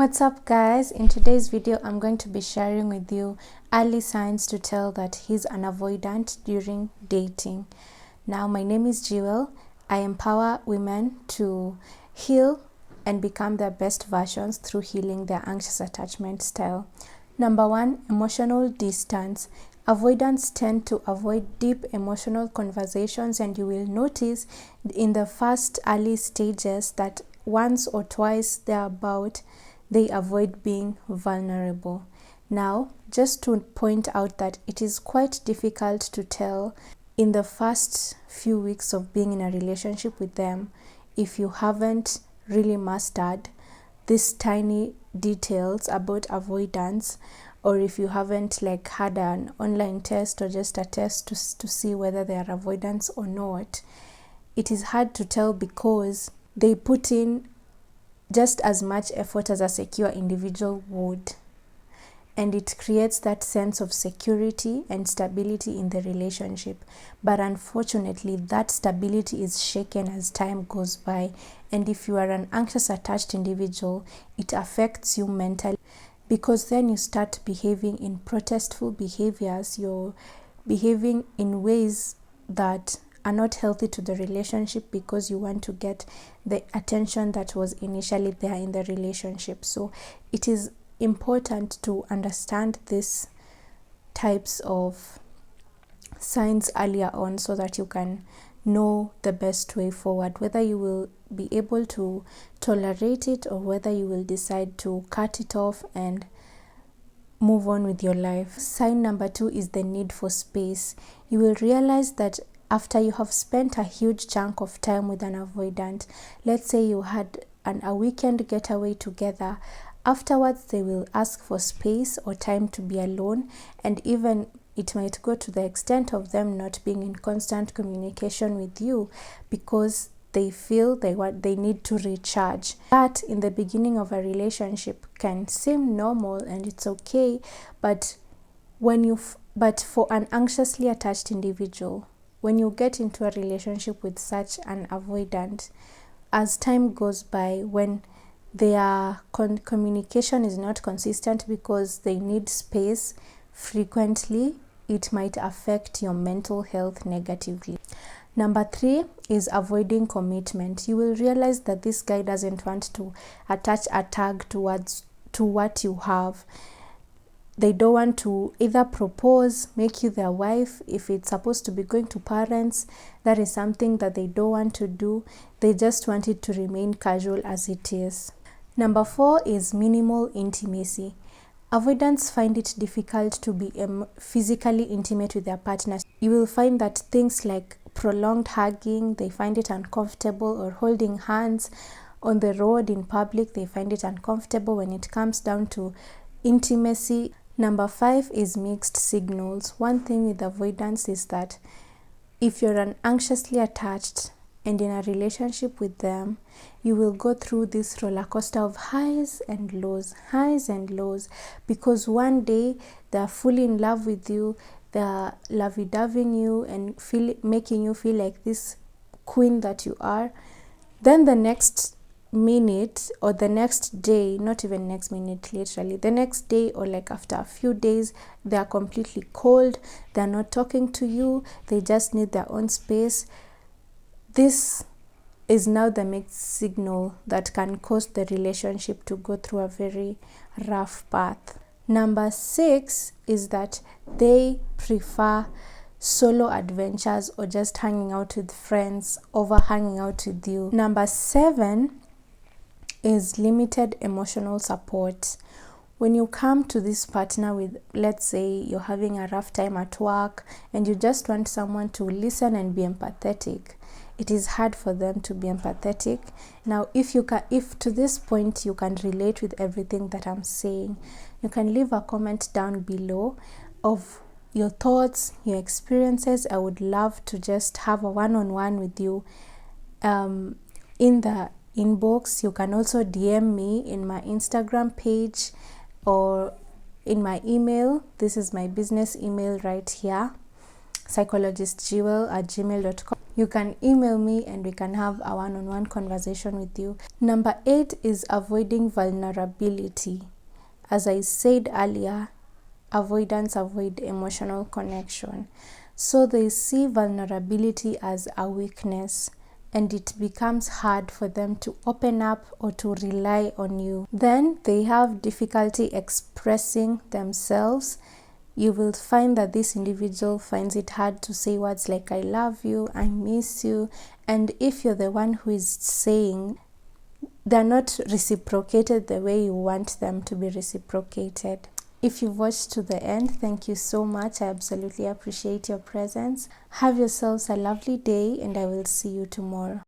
What's up guys? In today's video I'm going to be sharing with you early signs to tell that he's an avoidant during dating. Now my name is Jewel. I empower women to heal and become their best versions through healing their anxious attachment style. Number 1, emotional distance. Avoidants tend to avoid deep emotional conversations, and you will notice in the first early stages that once or twice they avoid being vulnerable. Now, just to point out that it is quite difficult to tell in the first few weeks of being in a relationship with them if you haven't really mastered these tiny details about avoidance, or if you haven't had an online test or just a test to see whether they are avoidants or not. It is hard to tell because they put in just as much effort as a secure individual would, and it creates that sense of security and stability in the relationship. But unfortunately, that stability is shaken as time goes by, and if you are an anxious attached individual, it affects you mentally, because then you start behaving in protestful behaviors. You're behaving in ways that are not healthy to the relationship because you want to get the attention that was initially there in the relationship. So it is important to understand these types of signs earlier on so that you can know the best way forward, whether you will be able to tolerate it or whether you will decide to cut it off and move on with your life. Sign number 2 is the need for space. You will realize that after you have spent a huge chunk of time with an avoidant, let's say you had a weekend getaway together, afterwards they will ask for space or time to be alone, and even it might go to the extent of them not being in constant communication with you because they feel they need to recharge. That in the beginning of a relationship can seem normal and it's okay, but for an anxiously attached individual, when you get into a relationship with such an avoidant, as time goes by, when their communication is not consistent because they need space frequently, it might affect your mental health negatively. Number 3 is avoiding commitment. You will realize that this guy doesn't want to attach a tag to what you have. They don't want to either propose, make you their wife. If it's supposed to be going to parents, that is something that they don't want to do. They just want it to remain casual as it is. Number 4 is minimal intimacy. Avoidants find it difficult to be physically intimate with their partners. You will find that things like prolonged hugging, they find it uncomfortable, or holding hands on the road in public, they find it uncomfortable when it comes down to intimacy. Number 5 is mixed signals. One thing with avoidance is that if you're an anxiously attached and in a relationship with them, you will go through this roller coaster of highs and lows, because one day they're fully in love with you, they're lovey-doving you and making you feel like this queen that you are. Then the next minute or the next day, not even next minute, literally the next day or after a few days, they are completely cold, they're not talking to you, they just need their own space. This is now the mixed signal that can cause the relationship to go through a very rough path. Number 6 is that they prefer solo adventures or just hanging out with friends over hanging out with you. Number 7 is limited emotional support. When you come to this partner with, let's say you're having a rough time at work and you just want someone to listen and be empathetic, it is hard for them to be empathetic. Now, if to this point you can relate with everything that I'm saying, you can leave a comment down below of your thoughts, your experiences. I would love to just have a one-on-one with you in the inbox. You can also DM me in my Instagram page or in my email. This is my business email right here, psychologistjewel@gmail.com. you can email me and we can have a one-on-one conversation with you. Number 8 is avoiding vulnerability. As I said earlier, avoidants avoid emotional connection. So they see vulnerability as a weakness, and it becomes hard for them to open up or to rely on you. Then they have difficulty expressing themselves. You will find that this individual finds it hard to say words like I love you, I miss you, and if you're the one who is saying, they're not reciprocated the way you want them to be reciprocated. If you've watched to the end, thank you so much. I absolutely appreciate your presence. Have yourselves a lovely day, and I will see you tomorrow.